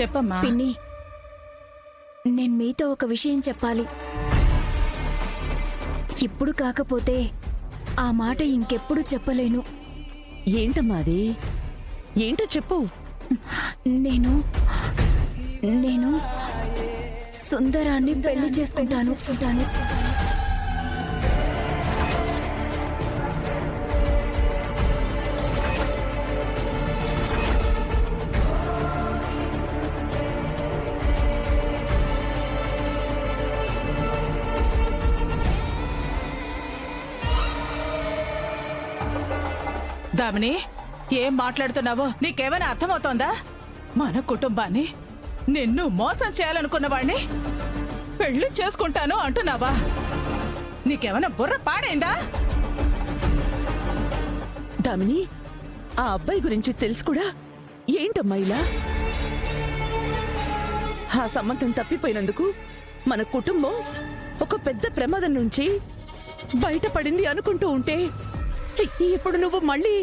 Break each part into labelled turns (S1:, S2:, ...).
S1: చెప్పమ్మా.
S2: పిన్ని, నేను మీతో ఒక విషయం చెప్పాలి. ఇప్పుడు కాకపోతే ఆ మాట ఇంకెప్పుడు చెప్పలేను.
S3: ఏంటమ్మా అది? ఏంటో చెప్పు.
S2: నేను నేను సుందరాన్ని పెళ్లి చేసుకుంటాను.
S1: దామిని, ఏం మాట్లాడుతున్నావో నీకేమైనా అర్థమవుతోందా? మన కుటుంబాన్ని నిన్ను మోసం చేయాలనుకున్న వాణ్ణి పెళ్లి చేసుకుంటాను అంటున్నావా? నీకేమైనా బుర్ర పాడైందా?
S3: దామిని, ఆ అబ్బాయి గురించి తెలుసు కూడా ఏంటమ్మా ఇలా? ఆ సంబంధం తప్పిపోయినందుకు మన కుటుంబం ఒక పెద్ద ప్రమాదం నుంచి బయటపడింది అనుకుంటూ ఉంటే ఇప్పుడు నువ్వు మళ్ళీ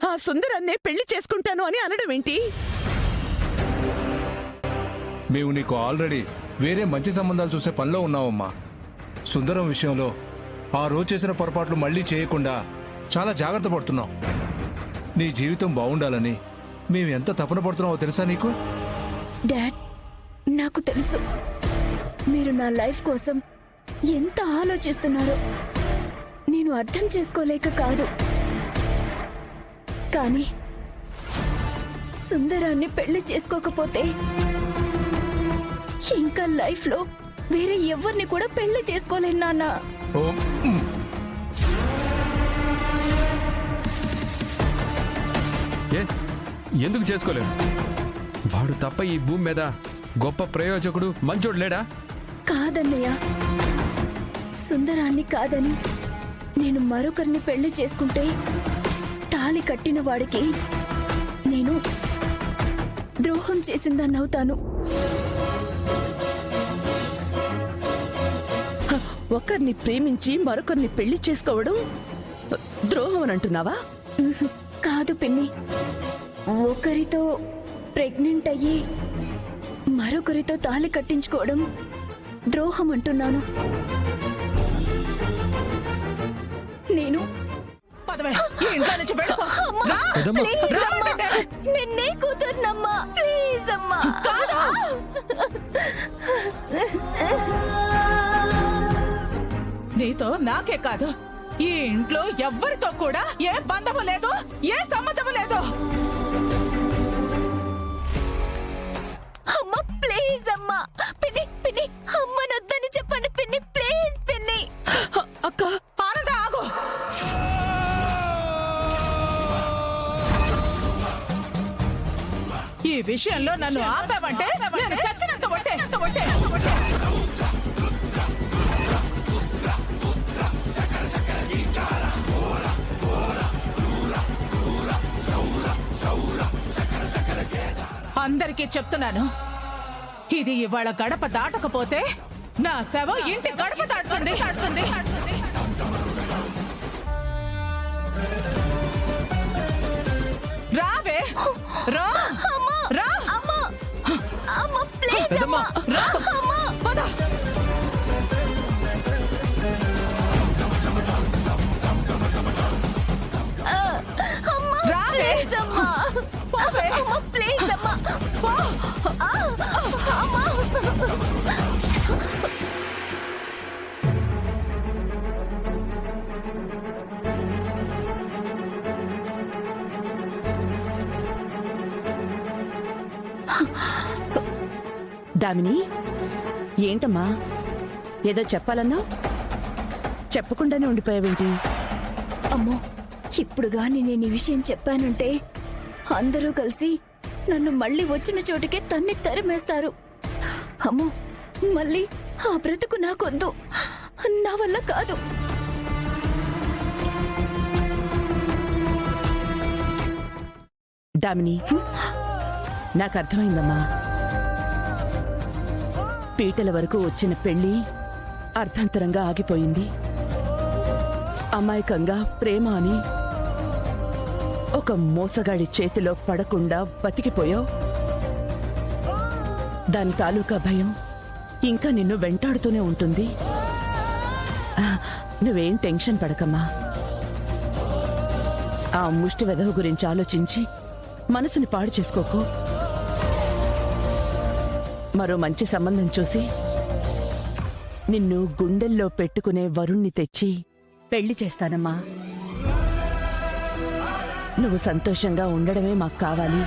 S3: ఆ సుందరాన్నే పెళ్లి చేసుకుంటాను అని అనడం ఏంటి?
S4: మేము నీకు ఆల్రెడీ వేరే మంచి సంబంధాలు చూసే పనిలో ఉన్నావమ్మా. సుందరం విషయంలో ఆ రోజు చేసిన పొరపాట్లు మళ్లీ చేయకుండా చాలా జాగ్రత్త పడుతున్నాం. నీ జీవితం బాగుండాలని మేము ఎంత తపన పడుతున్నావో తెలుసా నీకు?
S2: డాడ్, నాకు తెలుసు మీరు నా లైఫ్ కోసం ఎంత ఆలోచిస్తున్నారో. నేను అర్థం చేసుకోలేక కాదు, కానీ సుందరాన్ని పెళ్లి చేసుకోకపోతే ఇంకా లైఫ్ లో వేరే ఎవరిని కూడా పెళ్లి చేసుకోలేను నాన్న.
S4: ఓ,
S5: ఎందుకు చేసుకోలేము? వాడు తప్ప ఈ భూమి మీద గొప్ప ప్రయోజకుడు మంచోడు లేడా?
S2: కాదన్నయ్య, సుందరాన్ని కాదని నేను మరొకరిని పెళ్లి చేసుకుంటే తాళి కట్టిన వాడికి నేను ద్రోహం చేసిందన్నవుతాను.
S3: ఒకరిని ప్రేమించి మరొకరిని పెళ్లి చేసుకోవడం ద్రోహం అని అంటున్నావా?
S2: కాదు పిన్ని, ఒకరితో ప్రెగ్నెంట్ అయ్యి మరొకరితో తాళి కట్టించుకోవడం ద్రోహం అంటున్నాను. నేను
S1: పదవే, ఈ ఇంట్లో నుంచి వెళ్ళిపో. రా.
S2: ప్లీజ్
S1: రా
S2: అమ్మా,
S1: అంటే.
S2: నిన్నే కూతుర్నమ్మా, ప్లీజ్ అమ్మా.
S1: కాదు. నీతో నాకే కాదు, ఈ ఇంట్లో ఎవ్వరితో కూడా ఏ బంధము లేదు, ఏ సంబంధము లేదు.
S2: అమ్మా ప్లీజ్ అమ్మా. పిన్ని పిన్ని, అమ్మ నొద్దని చెప్పండి పిన్ని, ప్లీజ్ పిన్ని.
S3: అక్క,
S1: ఆనంద ఆగు. ఈ విషయంలో నన్ను ఆపావంటే నేను చచ్చినంత ఒట్టే. అందరికీ చెప్తున్నాను, ఇది ఇవాళ గడప దాటకపోతే నా శవం ఇంటి గడప దాటుతుంది. రావే, రా రా.
S2: అమ్మ ప్లీజ్ అమ్మా, అమ్మా.
S1: పద.
S2: అమ్మా
S1: రావే.
S2: ప్లీజ్ అమ్మా,
S1: పోవే.
S2: అమ్మ ప్లీజ్ అమ్మా.
S1: పో.
S2: అమ్మా.
S3: దామిని, ఏంటమ్మా ఏదో చెప్పాలన్నా చెప్పకుండానే ఉండిపోయావేంటి?
S2: అమ్మో, ఇప్పుడు గాని నేను ఈ విషయం చెప్పానంటే అందరూ కలిసి నన్ను మళ్ళీ వచ్చిన చోటుకే తన్ని తరిమేస్తారు. అమ్మో, మళ్ళీ ఆ బ్రతుకు నాకొద్దు, నా వల్ల కాదు.
S3: దామిని, నాకు అర్థమైందమ్మా. పీటల వరకు వచ్చిన పెళ్లి అర్థాంతరంగా ఆగిపోయింది. అమాయకంగా ప్రేమ అని ఒక మోసగాడి చేతిలో పడకుండా బతికిపోయావు. దాని తాలూకా భయం ఇంకా నిన్ను వెంటాడుతూనే ఉంటుంది. నువ్వేం టెన్షన్ పడకమ్మా. ఆ ముష్టి వెధవ గురించి ఆలోచించి మనసుని పాడు చేసుకోకు. మరో మంచి సంబంధం చూసి నిన్ను గుండెల్లో పెట్టుకునే వరుణ్ణి తెచ్చి పెళ్లి చేస్తానమ్మా. నువ్వు సంతోషంగా ఉండడమే మాకు కావాలి.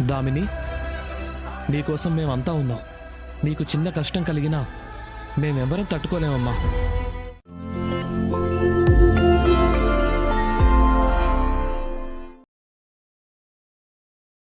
S6: దామిని, నీకోసం మేమంతా ఉన్నాం. నీకు చిన్న కష్టం కలిగినా మేమెవరం తట్టుకోలేమమ్మా.